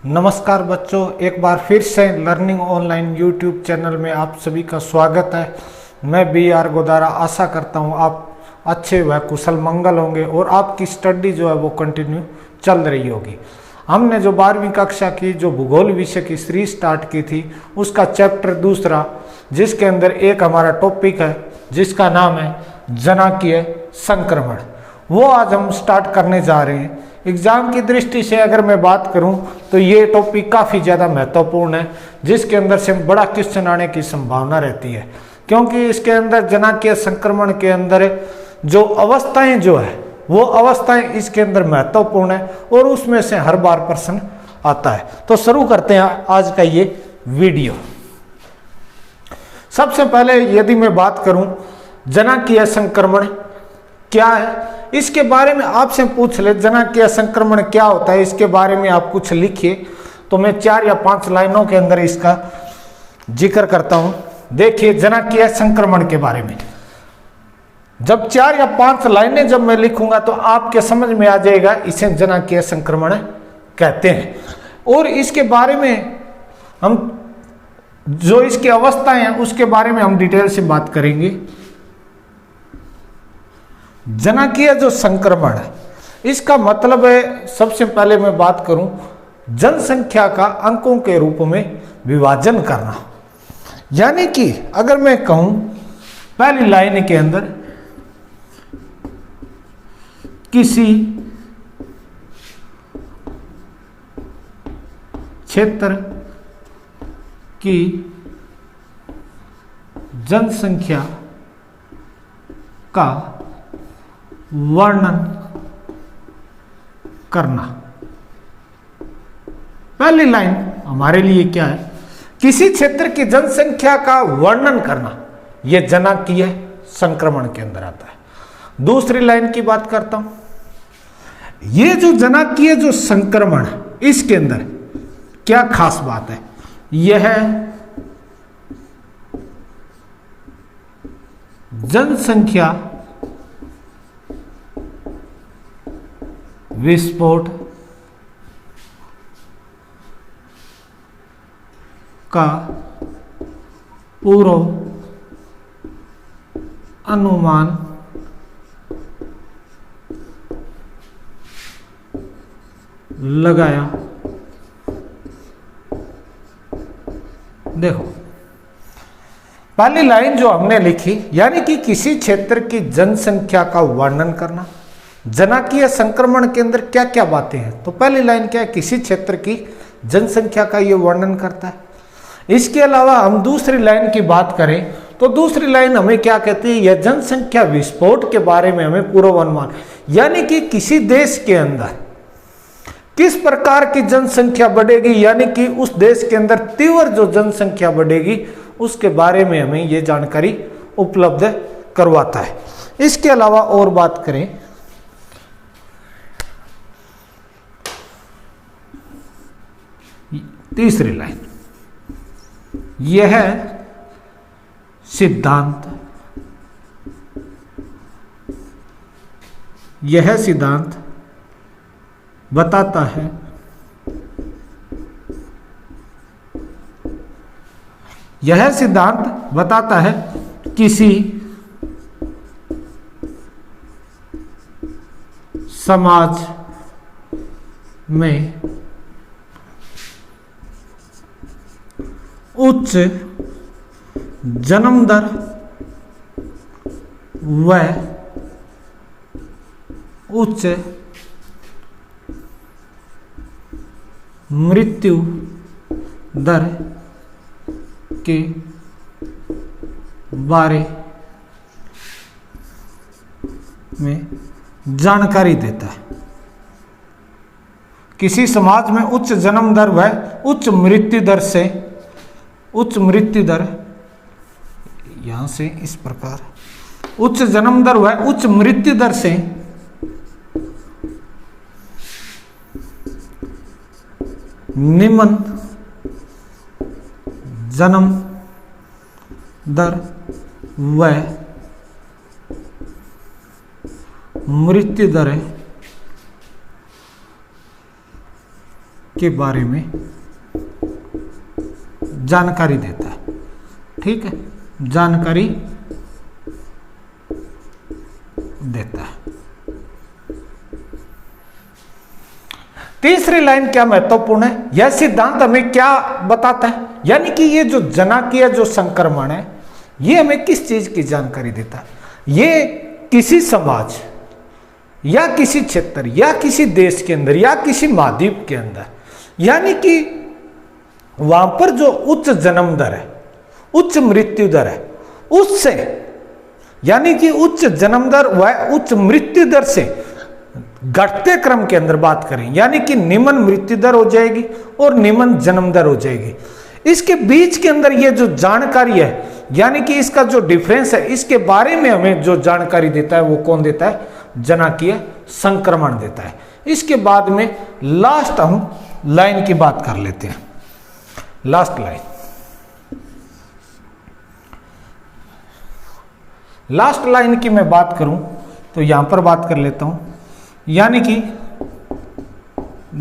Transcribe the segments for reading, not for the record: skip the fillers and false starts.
नमस्कार बच्चों, एक बार फिर से लर्निंग ऑनलाइन यूट्यूब चैनल में आप सभी का स्वागत है। मैं BR गोदारा आशा करता हूँ आप अच्छे व कुशल मंगल होंगे और आपकी स्टडी जो है वो कंटिन्यू चल रही होगी। हमने जो 12वीं कक्षा की जो भूगोल विषय की सीरीज स्टार्ट की थी उसका चैप्टर दूसरा, जिसके अंदर एक हमारा टॉपिक है जिसका नाम है जनाकीय संक्रमण, वो आज हम स्टार्ट करने जा रहे हैं। एग्जाम की दृष्टि से अगर मैं बात करूं तो ये टॉपिक काफ़ी ज़्यादा महत्वपूर्ण है, जिसके अंदर से बड़ा क्वेश्चन आने की संभावना रहती है, क्योंकि इसके अंदर जनाकीय संक्रमण के अंदर जो अवस्थाएं जो है वो अवस्थाएं इसके अंदर महत्वपूर्ण है और उसमें से हर बार प्रश्न आता है। तो शुरू करते हैं आज का ये वीडियो। सबसे पहले यदि मैं बात करूं जनाकीय संक्रमण क्या है, इसके बारे में आपसे पूछ ले जनाकीय संक्रमण क्या होता है, इसके बारे में आप कुछ लिखिए, तो मैं 4 या 5 लाइनों के अंदर इसका जिक्र करता हूं। देखिए जनाकीय संक्रमण के बारे में जब 4 या 5 लाइनें जब मैं लिखूंगा तो आपके समझ में आ जाएगा इसे जनाकीय संक्रमण कहते हैं। और इसके बारे में हम जो इसकी अवस्थाएं हैं उसके बारे में हम डिटेल से बात करेंगे। जनाकीय जो संक्रमण है इसका मतलब है, सबसे पहले मैं बात करूं, जनसंख्या का अंकों के रूप में विभाजन करना। यानी कि अगर मैं कहूं पहली लाइन के अंदर किसी क्षेत्र की जनसंख्या का वर्णन करना। पहली लाइन हमारे लिए क्या है, किसी क्षेत्र की जनसंख्या का वर्णन करना, यह जनाकीय संक्रमण के अंदर आता है। दूसरी लाइन की बात करता हूं, यह जो जनाकीय जो संक्रमण इसके अंदर क्या खास बात है, यह जनसंख्या विस्फोट का पूर्व अनुमान लगाया। देखो पहली लाइन जो हमने लिखी, यानी कि किसी क्षेत्र की जनसंख्या का वर्णन करना, जनाकीय संक्रमण के अंदर क्या क्या बातें हैं। तो पहली लाइन क्या है, किसी क्षेत्र की जनसंख्या का ये वर्णन करता है। इसके अलावा हम दूसरी लाइन की बात करें तो दूसरी लाइन हमें क्या कहती है, यह जनसंख्या विस्फोट के बारे में हमें पूर्वानुमान, यानी कि किसी देश के अंदर किस प्रकार की जनसंख्या बढ़ेगी, यानी कि उस देश के अंदर तीव्र जो जनसंख्या बढ़ेगी उसके बारे में हमें यह जानकारी उपलब्ध करवाता है। इसके अलावा और बात करें, तीसरी लाइन, यह सिद्धांत बताता है किसी समाज में उच्च जन्म दर व उच्च मृत्यु दर के बारे में जानकारी देता है। किसी समाज में उच्च जन्म दर व उच्च मृत्यु दर यहां से इस प्रकार, उच्च जन्म दर व उच्च मृत्यु दर से निम्न जन्म दर व मृत्यु दरें के बारे में जानकारी देता है। ठीक है, जानकारी देता है। तीसरी लाइन क्या महत्वपूर्ण है, यह सिद्धांत हमें क्या बताता है, यानी कि ये जो जनाकीय जो संक्रमण है ये हमें किस चीज की जानकारी देता है। ये किसी समाज या किसी क्षेत्र या किसी देश के अंदर या किसी महाद्वीप के अंदर, यानी कि वहां पर जो उच्च जन्म दर है, उच्च मृत्यु दर है, उससे यानी कि उच्च जन्म दर व उच्च मृत्यु दर से घटते क्रम के अंदर बात करें, यानी कि निम्न मृत्यु दर हो जाएगी और निम्न जन्म दर हो जाएगी। इसके बीच के अंदर ये जो जानकारी है, यानी कि इसका जो डिफरेंस है, इसके बारे में हमें जो जानकारी देता है वो कौन देता है, जनाकीय संक्रमण देता है। इसके बाद में लास्ट हम लाइन की बात कर लेते हैं। लास्ट लाइन, लास्ट लाइन की मैं बात करूं तो यहां पर बात कर लेता हूं, यानी कि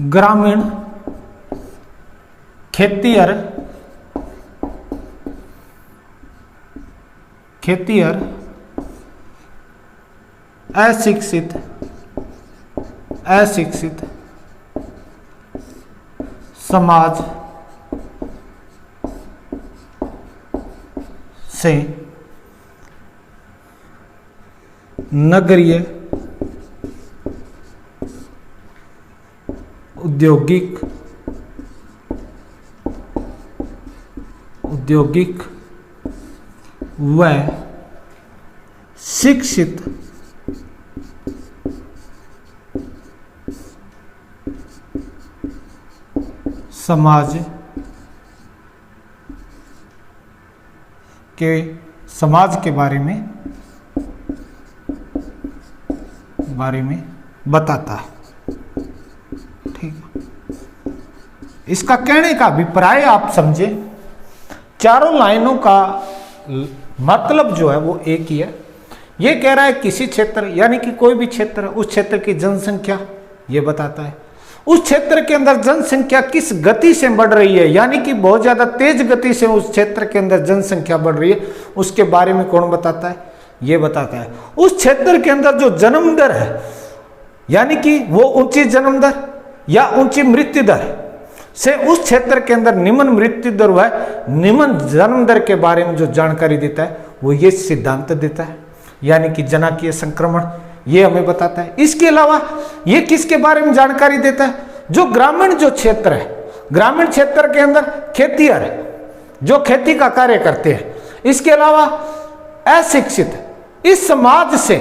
ग्रामीण खेतिहर अशिक्षित समाज से नगरीय औद्योगिक व शिक्षित समाज के बारे में बताता है। ठीक है, इसका कहने का अभिप्राय आप समझे, चारों लाइनों का मतलब जो है वो एक ही है। ये कह रहा है किसी क्षेत्र, यानी कि कोई भी क्षेत्र, उस क्षेत्र की जनसंख्या ये बताता है। उस क्षेत्र के अंदर जनसंख्या किस गति से बढ़ रही है, यानी कि बहुत ज्यादा तेज गति से उस क्षेत्र के अंदर जनसंख्या बढ़ रही है, उसके बारे में कौन बताता है, ये बताता है। उस क्षेत्र के अंदर जो जन्म दर है, यानी कि वो ऊंची जन्म दर या ऊंची मृत्यु दर से उस क्षेत्र के अंदर निम्न मृत्यु दर व निम्न जन्म दर के बारे में जो जानकारी देता है वो ये सिद्धांत देता है, यानी कि जनाकीय संक्रमण ये हमें बताता है। इसके अलावा ये किसके बारे में जानकारी देता है, जो ग्रामीण जो क्षेत्र है, ग्रामीण क्षेत्र के अंदर खेतिहर जो खेती का कार्य करते हैं। इसके अलावा अशिक्षित इस समाज से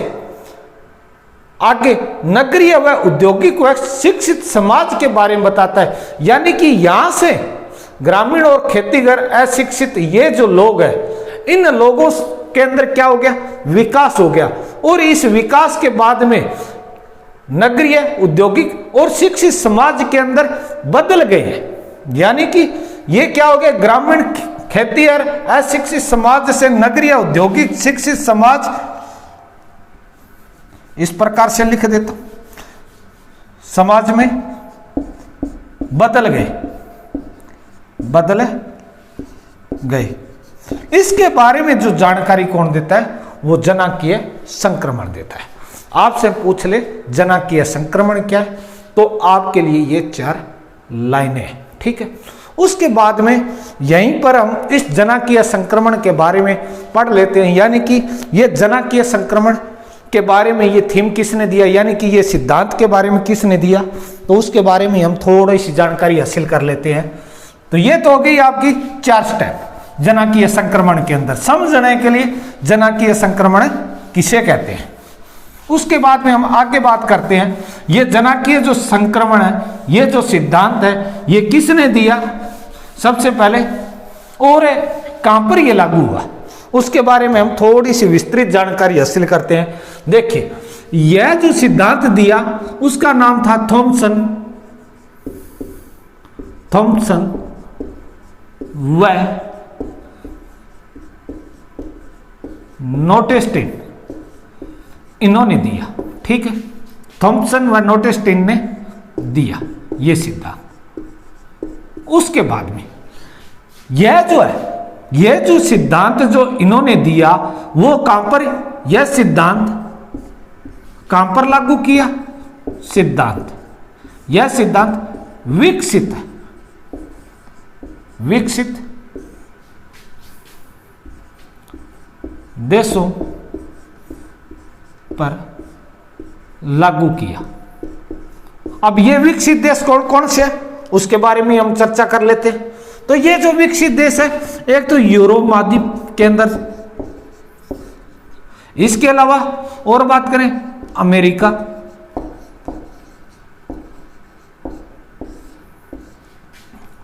आगे नगरीय व औद्योगिक व शिक्षित समाज के बारे में बताता है, यानी कि यहां से ग्रामीण और खेतीगर अशिक्षित ये जो लोग हैं, इन लोगों के अंदर क्या हो गया, विकास हो गया, और इस विकास के बाद में नगरीय औद्योगिक और शिक्षित समाज के अंदर बदल गए हैं। यानी कि ये क्या हो गया, ग्रामीण खेतीहर अशिक्षित समाज से नगरीय औद्योगिक शिक्षित समाज, इस प्रकार से लिख देता हूं, समाज में बदल गए। इसके बारे में जो जानकारी कौन देता है, वो जनाकीय संक्रमण देता है। आपसे पूछ ले जनाकीय संक्रमण क्या है, तो आपके लिए ये 4 लाइनें हैं। ठीक है, उसके बाद में यहीं पर हम इस जनाकीय संक्रमण के बारे में पढ़ लेते हैं, यानी कि ये जनाकीय संक्रमण के बारे में ये थीम किसने दिया, यानी कि ये सिद्धांत के बारे में किसने दिया, तो उसके बारे में हम थोड़ी सी जानकारी हासिल कर लेते हैं। तो ये तो हो गई आपकी 4 स्टेप जनाकीय संक्रमण के अंदर समझने के लिए जनाकीय संक्रमण किसे कहते हैं। उसके बाद में हम आगे बात करते हैं, ये जनाकीय जो संक्रमण है, ये जो सिद्धांत है, ये किसने दिया सबसे पहले, और कहां पर ये लागू हुआ, उसके बारे में हम थोड़ी सी विस्तृत जानकारी हासिल करते हैं। देखिए, यह जो सिद्धांत दिया उसका नाम था थॉमसन व नोटेस्टिन, इन्होंने दिया। ठीक है, थॉमसन व नोटेस्टिन ने दिया ये सिद्धांत। उसके बाद में यह जो है, यह जो सिद्धांत जो इन्होंने दिया वो कहां पर, यह सिद्धांत कहां पर लागू किया, सिद्धांत, यह सिद्धांत विकसित देशों पर लागू किया। अब ये विकसित देश कौन कौन से है उसके बारे में हम चर्चा कर लेते हैं। तो ये जो विकसित देश है, एक तो यूरोप महाद्वीप के अंदर, इसके अलावा और बात करें अमेरिका,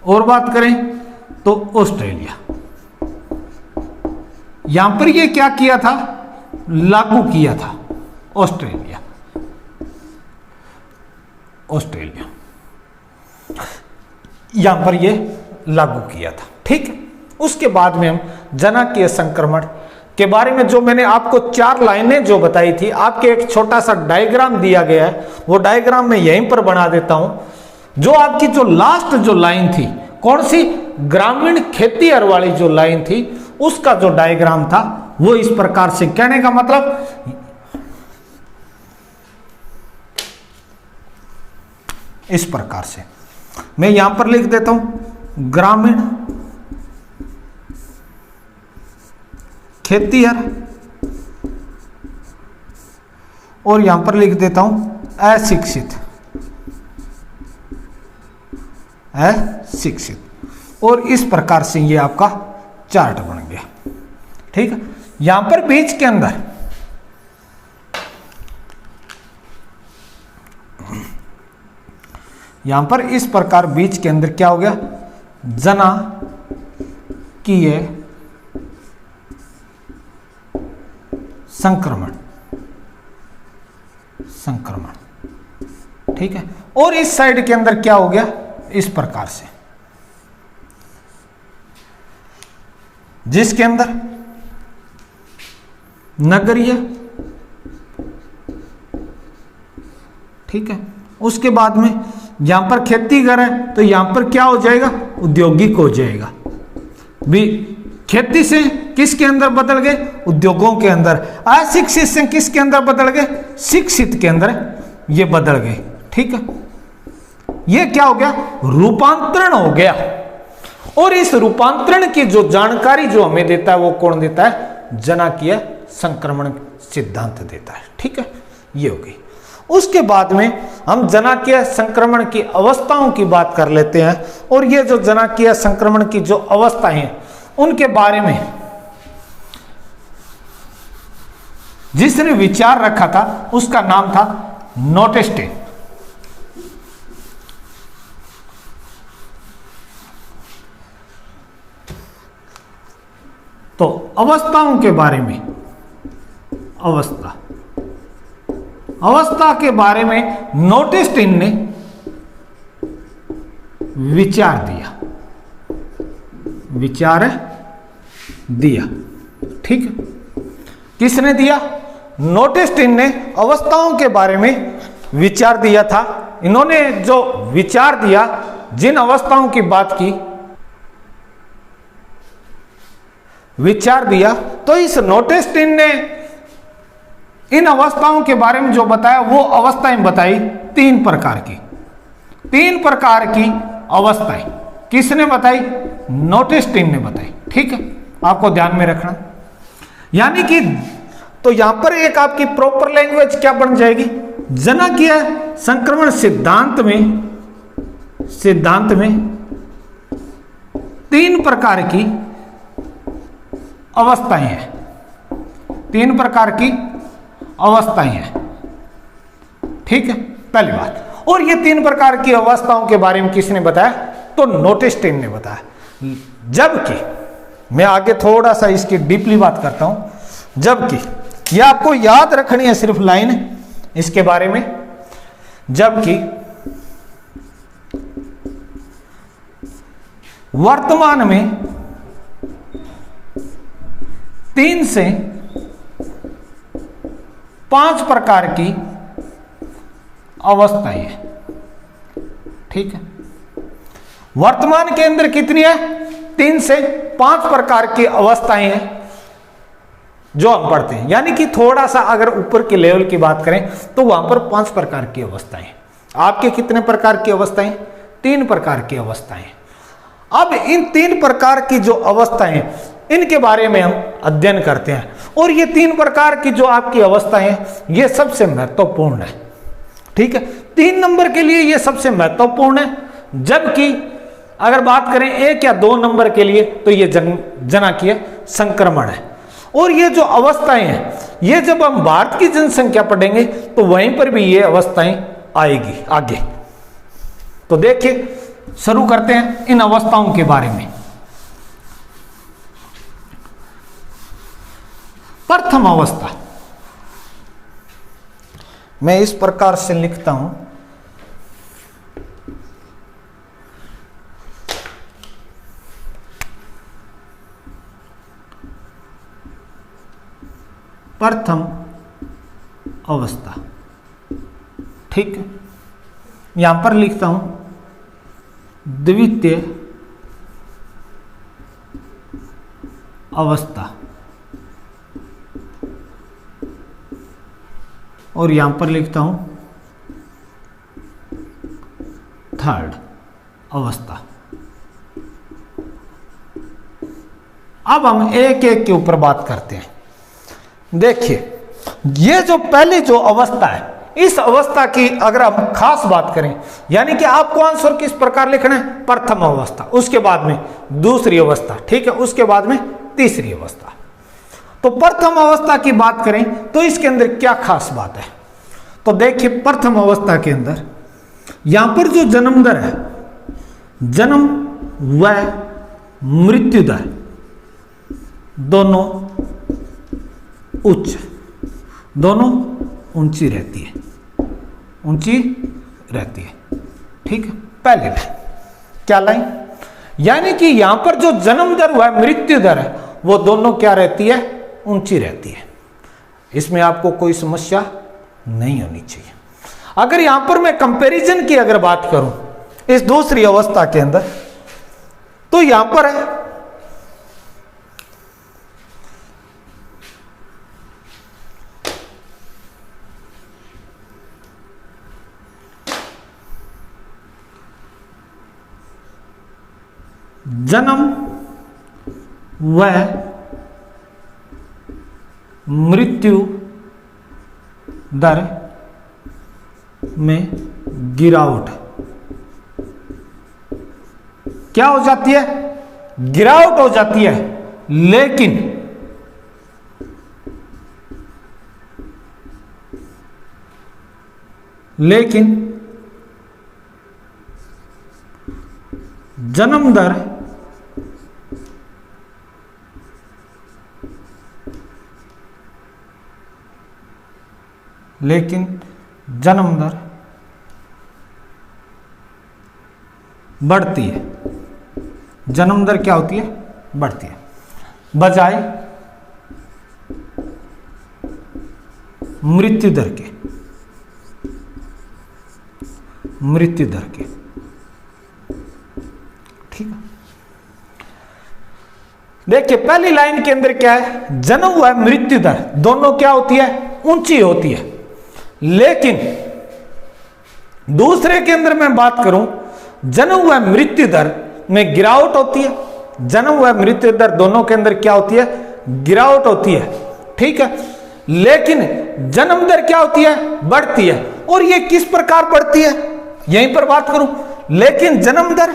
और बात करें तो ऑस्ट्रेलिया। यहां पर ये क्या किया था, लागू किया था ऑस्ट्रेलिया, यहां पर ये लागू किया था। ठीक है, उसके बाद में हम जनाकीय संक्रमण के बारे में, जो मैंने आपको 4 लाइनें जो बताई थी, आपके एक छोटा सा डायग्राम दिया गया है, वो डायग्राम मैं यहीं पर बना देता हूं। जो आपकी जो लास्ट जो लाइन थी, कौन सी, ग्रामीण खेतीहर वाली जो लाइन थी, उसका जो डायग्राम था वो इस प्रकार से, कहने का मतलब इस प्रकार से मैं यहां पर लिख देता हूं, ग्रामीण खेतीहर, और यहां पर लिख देता हूं अशिक्षित, और इस प्रकार से ये आपका चार्ट बन गया। ठीक है, यहां पर बीच के अंदर यहां पर इस प्रकार बीच के अंदर क्या हो गया, जनाकीय संक्रमण, ठीक है, और इस साइड के अंदर क्या हो गया, इस प्रकार से, जिसके अंदर नगरीय, ठीक है, उसके बाद में यहां पर खेती कर है तो यहां पर क्या हो जाएगा, औद्योगिक हो जाएगा। भी खेती से किसके अंदर बदल गए, उद्योगों के अंदर। अशिक्षित से किसके अंदर बदल गए, शिक्षित के अंदर ये बदल गए। ठीक है, ये क्या हो गया, रूपांतरण हो गया। और इस रूपांतरण की जो जानकारी जो हमें देता है वो कौन देता है, जनाकीय संक्रमण सिद्धांत देता है। ठीक है, ये हो गई। उसके बाद में हम जनाकीय संक्रमण की अवस्थाओं की बात कर लेते हैं। और ये जो जनाकीय संक्रमण की जो अवस्थाएं हैं उनके बारे में जिसने विचार रखा था उसका नाम था नोटेस्टेन। तो अवस्थाओं के बारे में, अवस्था के बारे में नोटेस्टेन ने विचार दिया। ठीक है, किसने दिया, नोटेस्टेन ने अवस्थाओं के बारे में विचार दिया था। इन्होंने जो विचार दिया, जिन अवस्थाओं की बात की, विचार दिया, तो इस नोटेस्टेन ने इन अवस्थाओं के बारे में जो बताया वो अवस्थाएं बताई 3 प्रकार की। 3 प्रकार की अवस्थाएं किसने बताई, नोटेस्टेन ने बताई। ठीक है, आपको ध्यान में रखना। यानी कि तो यहां पर एक आपकी प्रॉपर लैंग्वेज क्या बन जाएगी, जनाकीय संक्रमण सिद्धांत में 3 प्रकार की अवस्थाएं हैं। 3 प्रकार की अवस्थाएं हैं। ठीक है, पहली बात। और ये 3 प्रकार की अवस्थाओं के बारे में किसने बताया, तो नोटेस्टेन ने बताया। जबकि मैं आगे थोड़ा सा इसकी डीपली बात करता हूं। जबकि यह आपको याद रखनी है सिर्फ लाइन इसके बारे में। जबकि वर्तमान में 3 से 5 प्रकार की अवस्थाएं हैं। ठीक है, वर्तमान के अंदर कितनी है? 3 से 5 प्रकार की अवस्थाएं हैं जो हम पढ़ते हैं, यानी कि थोड़ा सा अगर ऊपर के लेवल की बात करें तो वहां पर 5 प्रकार की अवस्थाएं। आपके कितने प्रकार की अवस्थाएं? 3 प्रकार की अवस्थाएं। अब इन 3 प्रकार की जो अवस्थाएं, इनके बारे में हम अध्ययन करते हैं। और ये 3 प्रकार की जो आपकी अवस्थाएं हैं, ये सबसे महत्वपूर्ण है। ठीक है, 3 नंबर के लिए ये सबसे महत्वपूर्ण है, जबकि अगर बात करें 1 या 2 नंबर के लिए तो ये जनाकीय संक्रमण है। और ये जो अवस्थाएं हैं, ये जब हम भारत की जनसंख्या पढ़ेंगे तो वहीं पर भी ये अवस्थाएं आएगी आगे। तो देखिए, शुरू करते हैं इन अवस्थाओं के बारे में। प्रथम अवस्था, मैं इस प्रकार से लिखता हूं, प्रथम अवस्था। ठीक है, यहां पर लिखता हूं द्वितीय अवस्था, और यहां पर लिखता हूं थर्ड अवस्था। अब हम एक एक के ऊपर बात करते हैं। देखिए, ये जो पहली जो अवस्था है, इस अवस्था की अगर हम खास बात करें, यानी कि आपको आंसर किस प्रकार लिखना है? प्रथम अवस्था, उसके बाद में दूसरी अवस्था, ठीक है, उसके बाद में तीसरी अवस्था। तो प्रथम अवस्था की बात करें तो इसके अंदर क्या खास बात है? तो देखिए, प्रथम अवस्था के अंदर यहां पर जो जन्म दर है, जन्म व मृत्यु दर दोनों उच्च, दोनों ऊंची रहती है, ऊंची रहती है। ठीक है, पहले लाइन क्या लाइन? यानी कि यहां पर जो जन्म दर व मृत्यु दर है, वो दोनों क्या रहती है? ऊंची रहती है। इसमें आपको कोई समस्या नहीं होनी चाहिए। अगर यहां पर मैं कंपैरिजन की अगर बात करूं इस दूसरी अवस्था के अंदर, तो यहां पर है जन्म व मृत्यु दर में गिरावट क्या हो जाती है? गिरावट हो जाती है, लेकिन जन्म दर बढ़ती है। जन्म दर क्या होती है? बढ़ती है, बजाय मृत्यु दर के। ठीक है, देखिए पहली लाइन के अंदर क्या है? जन्म व मृत्यु दर दोनों क्या होती है? ऊंची होती है। लेकिन दूसरे के अंदर मैं बात करूं, जन्म व मृत्यु दर में गिरावट होती है। जन्म व मृत्यु दर दोनों के अंदर क्या होती है? गिरावट होती है। ठीक है, लेकिन जन्म दर क्या होती है? बढ़ती है। और ये किस प्रकार बढ़ती है? यहीं पर बात करूं, लेकिन जन्म दर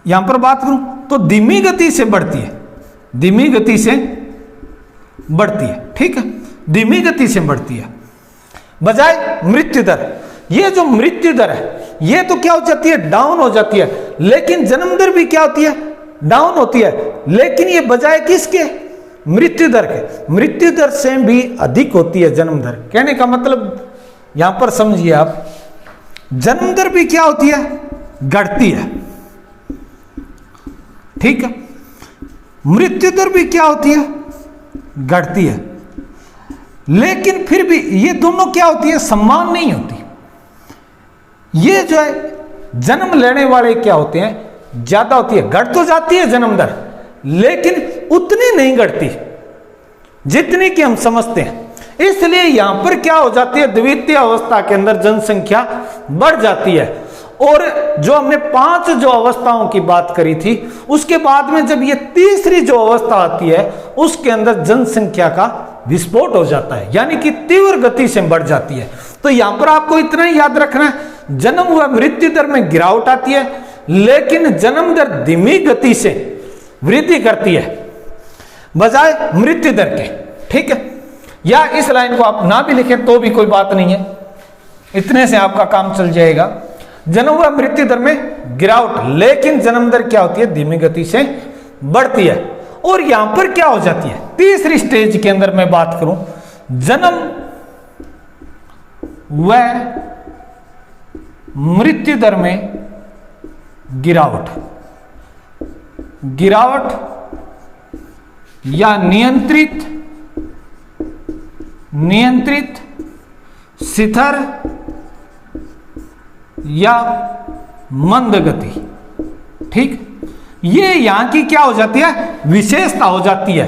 यहां पर बात करूं तो धीमी गति से बढ़ती है, धीमी गति से बढ़ती है। ठीक है, धीमी गति से बढ़ती है, बजाय मृत्यु दर। ये जो मृत्यु दर है, ये तो क्या हो जाती है? डाउन हो जाती है। लेकिन जन्म दर भी क्या होती है? डाउन होती है। लेकिन ये बजाय किसके? मृत्यु दर के। मृत्यु दर से भी अधिक होती है जन्म दर। कहने का मतलब यहां पर समझिए आप, जन्म दर भी क्या होती है? घटती है। ठीक है, मृत्यु दर भी क्या होती है? घटती है। लेकिन फिर भी ये दोनों क्या होती है? समान नहीं होती। ये जो है जन्म लेने वाले क्या होते हैं, ज्यादा होती है, घट तो जाती है जन्म दर, लेकिन उतनी नहीं घटती जितनी कि हम समझते हैं। इसलिए यहां पर क्या हो जाती है, द्वितीय अवस्था के अंदर जनसंख्या बढ़ जाती है। और जो हमने 5 जो अवस्थाओं की बात करी थी, उसके बाद में जब ये तीसरी जो अवस्था आती है, उसके अंदर जनसंख्या का विस्फोट हो जाता है, यानी कि तीव्र गति से बढ़ जाती है। तो यहां पर आपको इतना ही याद रखना है, जन्म व मृत्यु दर में गिरावट आती है, लेकिन जन्म दर धीमी गति से वृद्धि करती है बजाय मृत्यु दर के। ठीक है, या इस लाइन को आप ना भी लिखें तो भी कोई बात नहीं है, इतने से आपका काम चल जाएगा। जन्म व मृत्यु दर में गिरावट, लेकिन जन्म दर क्या होती है, धीमी गति से बढ़ती है। और यहां पर क्या हो जाती है, तीसरी स्टेज के अंदर मैं बात करूं, जन्म व मृत्यु दर में गिरावट, गिरावट या नियंत्रित, नियंत्रित, शिथिर या मंद गति। ठीक, ये यहां की क्या हो जाती है, विशेषता हो जाती है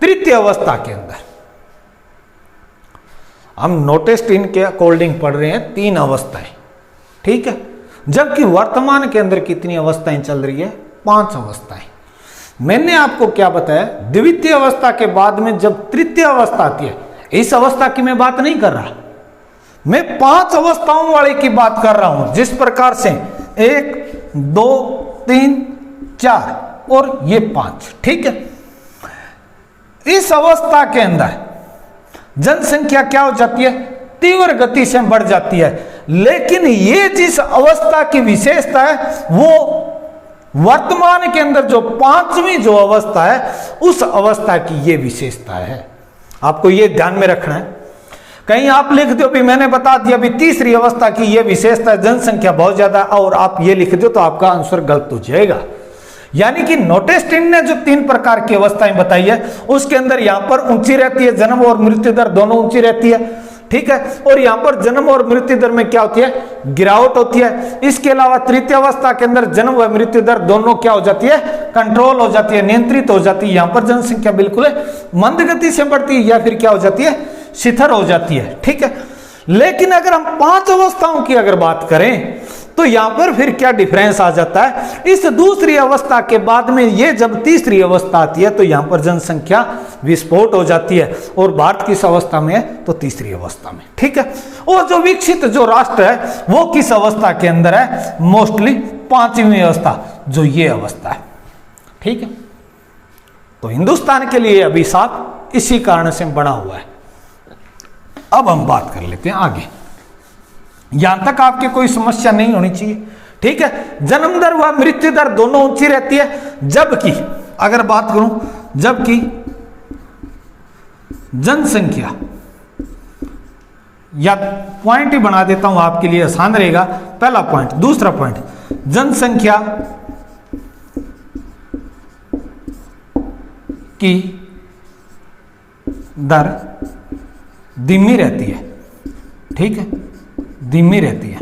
तृतीय अवस्था के अंदर। हम नोटिस के अकॉर्डिंग पढ़ रहे हैं 3 अवस्थाएं, ठीक है, जबकि वर्तमान के अंदर कितनी अवस्थाएं चल रही है, 5 अवस्थाएं। मैंने आपको क्या बताया, द्वितीय अवस्था के बाद में जब तृतीय अवस्था आती है, इस अवस्था की मैं बात नहीं कर रहा, मैं 5 अवस्थाओं वाले की बात कर रहा हूं। जिस प्रकार से 1 2 3 4 और ये 5, ठीक है। इस अवस्था के अंदर जनसंख्या क्या हो जाती है, तीव्र गति से बढ़ जाती है, लेकिन ये जिस अवस्था की विशेषता है, वो वर्तमान के अंदर जो 5वीं जो अवस्था है, उस अवस्था की ये विशेषता है। आपको ये ध्यान में रखना है। कहीं आप लिख दो भी मैंने बता दिया भी तीसरी अवस्था की ये विशेषता है, जनसंख्या बहुत ज्यादा, और आप ये लिख दो तो आपका आंसर गलत हो जाएगा। यानी कि नोटेस्टिन ने जो 3 प्रकार की अवस्थाएं बताई है, उसके अंदर यहां पर ऊंची रहती है, जन्म और मृत्यु दर दोनों ऊंची रहती है, ठीक है। और यहां पर जन्म और मृत्यु दर में क्या होती है, गिरावट होती है। इसके अलावा तृतीय अवस्था के अंदर जन्म व मृत्यु दर दोनों क्या हो जाती है, कंट्रोल हो जाती है, नियंत्रित हो जाती है। यहां पर जनसंख्या बिल्कुल मंद गति से बढ़ती है या फिर क्या हो जाती है, शिथिर हो जाती है, ठीक है। लेकिन अगर हम 5 अवस्थाओं की अगर बात करें तो यहां पर फिर क्या डिफरेंस आ जाता है, इस दूसरी अवस्था के बाद में ये जब तीसरी अवस्था आती है तो यहां पर जनसंख्या विस्फोट हो जाती है, और भारत किस अवस्था में है, तो तीसरी अवस्था में, ठीक है। और जो विकसित जो राष्ट्र है वो किस अवस्था के अंदर है, मोस्टली 5वीं अवस्था, जो ये अवस्था है, ठीक है। तो हिंदुस्तान के लिए अभिशाप इसी कारण से बना हुआ है। अब हम बात कर लेते हैं आगे, यहां तक आपकी कोई समस्या नहीं होनी चाहिए, ठीक है। जन्म दर व मृत्यु दर दोनों ऊंची रहती है, जबकि अगर बात करूं, जबकि जनसंख्या, या पॉइंट ही बना देता हूं आपके लिए आसान रहेगा, पहला पॉइंट। दूसरा पॉइंट, जनसंख्या की दर धीमी रहती है, ठीक है, धीमी रहती है।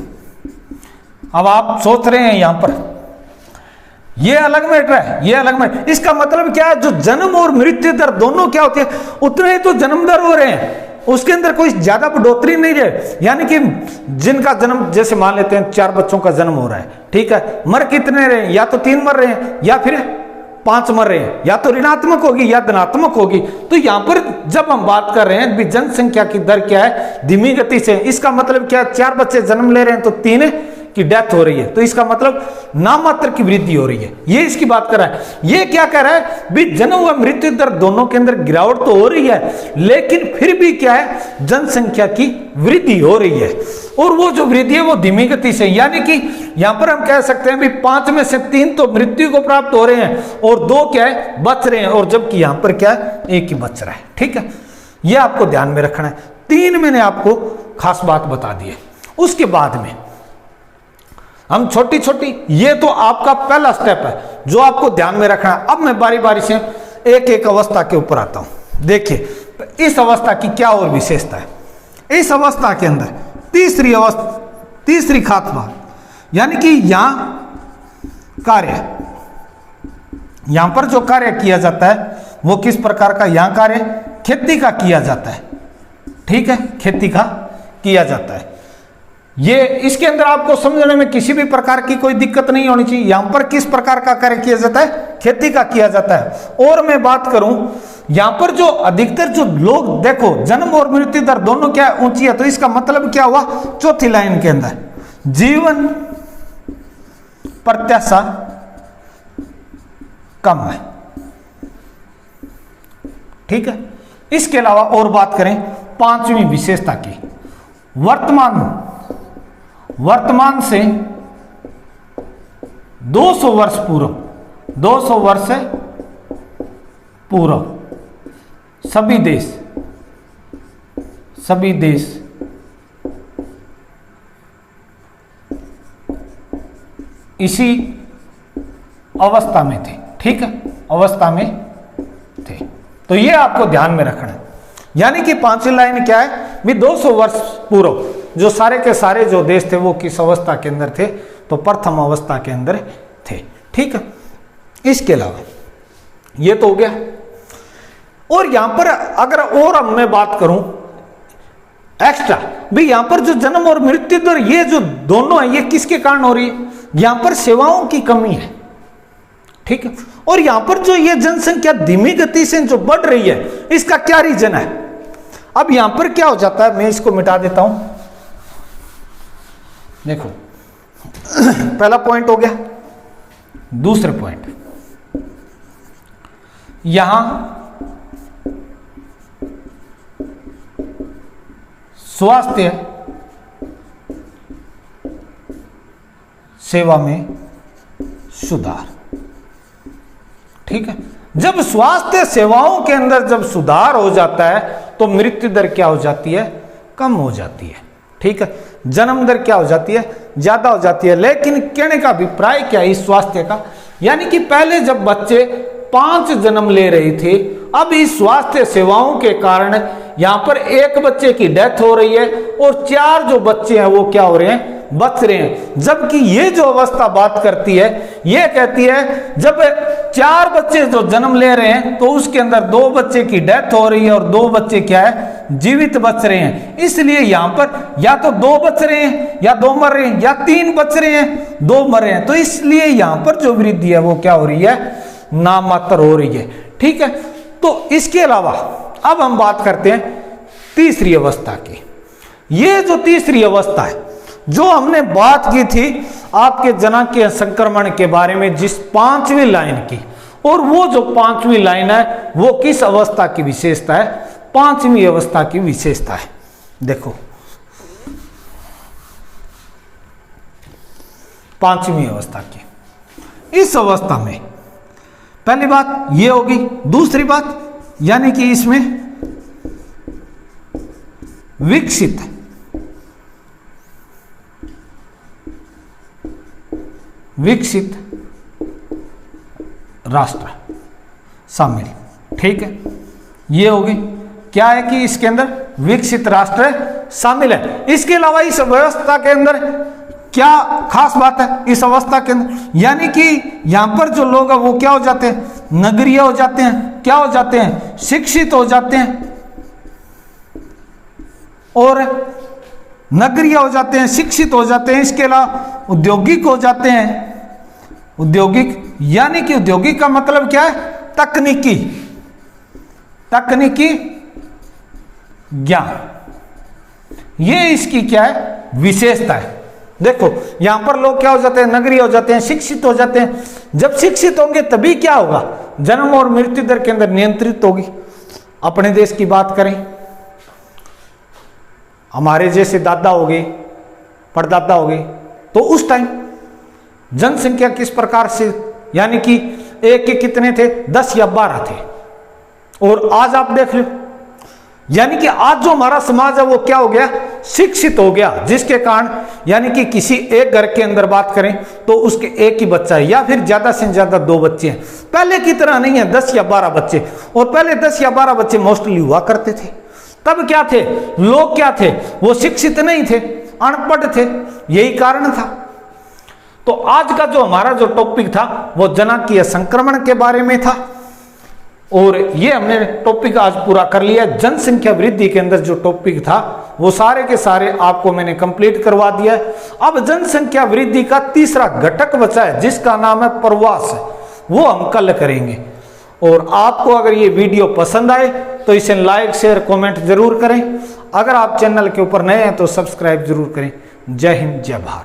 अब आप सोच रहे हैं यहां पर ये अलग मैटर है, ये अलग मैटर, इसका मतलब क्या है, जो जन्म और मृत्यु दर दोनों क्या होती है, उतने ही तो जन्म दर हो रहे हैं, उसके अंदर कोई ज्यादा बढ़ोतरी नहीं रहे। यानी कि जिनका जन्म, जैसे मान लेते हैं 4 बच्चों का जन्म हो रहा है, ठीक है, मर कितने रहे, या तो 3 मर रहे हैं या फिर 5 मर रहे हैं, या तो ऋणात्मक होगी या धनात्मक होगी। तो यहां पर जब हम बात कर रहे हैं जनसंख्या की दर क्या है, धीमी गति से, इसका मतलब क्या है, 4 बच्चे जन्म ले रहे हैं तो 3 की डेथ हो रही है, तो इसका मतलब नामात्र की वृद्धि हो रही है, ये इसकी बात कर रहा है। ये क्या कह रहा है भी, जन्म व मृत्यु दर दोनों के अंदर गिरावट तो हो रही है, लेकिन फिर भी क्या है, जनसंख्या की वृद्धि हो रही है, और वो जो वृद्धि है वो धीमी गति से। यानी कि यहां पर हम कह सकते हैं भी 5 में से 3 तो मृत्यु को प्राप्त हो रहे हैं और 2 क्या है, बच रहे हैं, और जबकि यहां पर क्या है, 1 ही बच रहा है, ठीक है। यह आपको ध्यान में रखना है। 3 मैंने आपको खास बात बता दी है। उसके बाद में हम छोटी छोटी, ये तो आपका पहला स्टेप है जो आपको ध्यान में रखना है। अब मैं बारी बारी से एक एक अवस्था के ऊपर आता हूं। देखिए इस अवस्था की क्या और विशेषता है। इस अवस्था के अंदर तीसरी खास बात यानी कि यहां कार्य, यहां पर जो कार्य किया जाता है वो किस प्रकार का, यहां कार्य खेती का किया जाता है। ठीक है, खेती का किया जाता है। ये इसके अंदर आपको समझने में किसी भी प्रकार की कोई दिक्कत नहीं होनी चाहिए। यहां पर किस प्रकार का कार्य किया जाता है, खेती का किया जाता है। और मैं बात करूं यहां पर जो अधिकतर जो लोग, देखो जन्म और मृत्यु दर दोनों क्या ऊंची है, तो इसका मतलब क्या हुआ, चौथी लाइन के अंदर जीवन प्रत्याशा कम है। ठीक है, इसके अलावा और बात करें पांचवी विशेषता की, वर्तमान से 200 वर्ष पूर्व, 200 वर्ष से पूर्व सभी देश इसी अवस्था में थे। ठीक है, अवस्था में थे। तो ये आपको ध्यान में रखना है। यानी कि पांचवी लाइन क्या है भी, 200 वर्ष पूर्व जो सारे के सारे जो देश थे वो किस अवस्था के अंदर थे, तो प्रथम अवस्था के अंदर थे। ठीक है, इसके अलावा ये तो हो गया। और यहां पर अगर और मैं बात करूं एक्स्ट्रा भी, यहां पर जो जन्म और मृत्यु दर ये जो दोनों है ये किसके कारण हो रही है, यहां पर सेवाओं की कमी है। ठीक है, और यहां पर जो ये जनसंख्या धीमी गति से जो बढ़ रही है, इसका क्या रीजन है। अब यहां पर क्या हो जाता है, मैं इसको मिटा देता हूं। देखो पहला पॉइंट हो गया। दूसरे पॉइंट, यहां स्वास्थ्य सेवा में सुधार। ठीक है, जब स्वास्थ्य सेवाओं के अंदर जब सुधार हो जाता है तो मृत्यु दर क्या हो जाती है, कम हो जाती है। ठीक है, जन्म दर क्या हो जाती है, ज्यादा हो जाती है। लेकिन कहने का अभिप्राय क्या है इस स्वास्थ्य का, यानी कि पहले जब बच्चे 5 जन्म ले रहे थे, अब इस स्वास्थ्य सेवाओं के कारण यहां पर 1 बच्चे की डेथ हो रही है और 4 जो बच्चे हैं वो क्या हो रहे हैं, बच रहे हैं। जबकि ये जो अवस्था बात करती है, ये कहती है जब 4 बच्चे जो जन्म ले रहे हैं तो उसके अंदर 2 बच्चे की डेथ हो रही है और 2 बच्चे क्या है, जीवित बच रहे हैं। इसलिए यहां पर या तो 2 बच रहे हैं या 2 मर रहे हैं, या 3 बच रहे हैं 2 मर रहे हैं। तो इसलिए यहां पर जो वृद्धि है वो क्या हो रही है, नामात्र हो रही है। ठीक है, तो इसके अलावा अब हम बात करते हैं तीसरी अवस्था की। ये जो तीसरी अवस्था है, जो हमने बात की थी आपके जनांकीय संक्रमण के बारे में, जिस 5वीं लाइन की, और वो जो 5वीं लाइन है वो किस अवस्था की विशेषता है, 5वीं अवस्था की विशेषता है। देखो 5वीं अवस्था की, इस अवस्था में पहली बात ये होगी। दूसरी बात यानी कि इसमें विकसित राष्ट्र शामिल। ठीक है, ये होगी क्या है कि इसके अंदर विकसित राष्ट्र शामिल है। इसके अलावा इस अवस्था के अंदर क्या खास बात है इस अवस्था के अंदर, यानी कि यहां पर जो लोग हैं वो क्या हो जाते हैं, नगरीय हो जाते हैं, क्या हो जाते हैं, शिक्षित हो जाते हैं। और नगरीय हो जाते हैं, शिक्षित हो जाते हैं। इसके अलावा औद्योगिक हो जाते हैं। औद्योगिक यानी कि औद्योगिक का मतलब क्या है, तकनीकी ज्ञान। ये इसकी क्या है, विशेषता है। देखो यहां पर लोग क्या हो जाते हैं, नगरीय हो जाते हैं, शिक्षित हो जाते हैं। जब शिक्षित होंगे तभी क्या होगा, जन्म और मृत्यु दर के अंदर नियंत्रित होगी। अपने देश की बात करें, हमारे जैसे दादा हो गए, परदादा हो गए, तो उस टाइम जनसंख्या किस प्रकार से, यानी कि एक के कितने थे, 10 या 12 थे। और आज आप देख लो, यानी कि आज जो हमारा समाज है वो क्या हो गया, शिक्षित हो गया, जिसके कारण यानी कि किसी एक घर के अंदर बात करें तो उसके एक ही बच्चा है, या फिर ज्यादा से ज्यादा 2 बच्चे हैं। पहले की तरह नहीं है 10 या 12 बच्चे। और पहले 10 या 12 बच्चे मोस्टली हुआ करते थे। तब क्या थे लोग, क्या थे वो, शिक्षित नहीं थे, अनपढ़ थे। यही कारण था। तो आज का जो हमारा जो टॉपिक था वो जनाकीय संक्रमण के बारे में था और ये हमने टॉपिक आज पूरा कर लिया। जनसंख्या वृद्धि के अंदर जो टॉपिक था वो सारे के सारे आपको मैंने कंप्लीट करवा दिया है। अब जनसंख्या वृद्धि का तीसरा घटक बचा है जिसका नाम है प्रवास, वो हम कल करेंगे। और आपको अगर ये वीडियो पसंद आए तो इसे लाइक शेयर कमेंट जरूर करें। अगर आप चैनल के ऊपर नए हैं तो सब्सक्राइब जरूर करें। जय हिंद, जय भारत।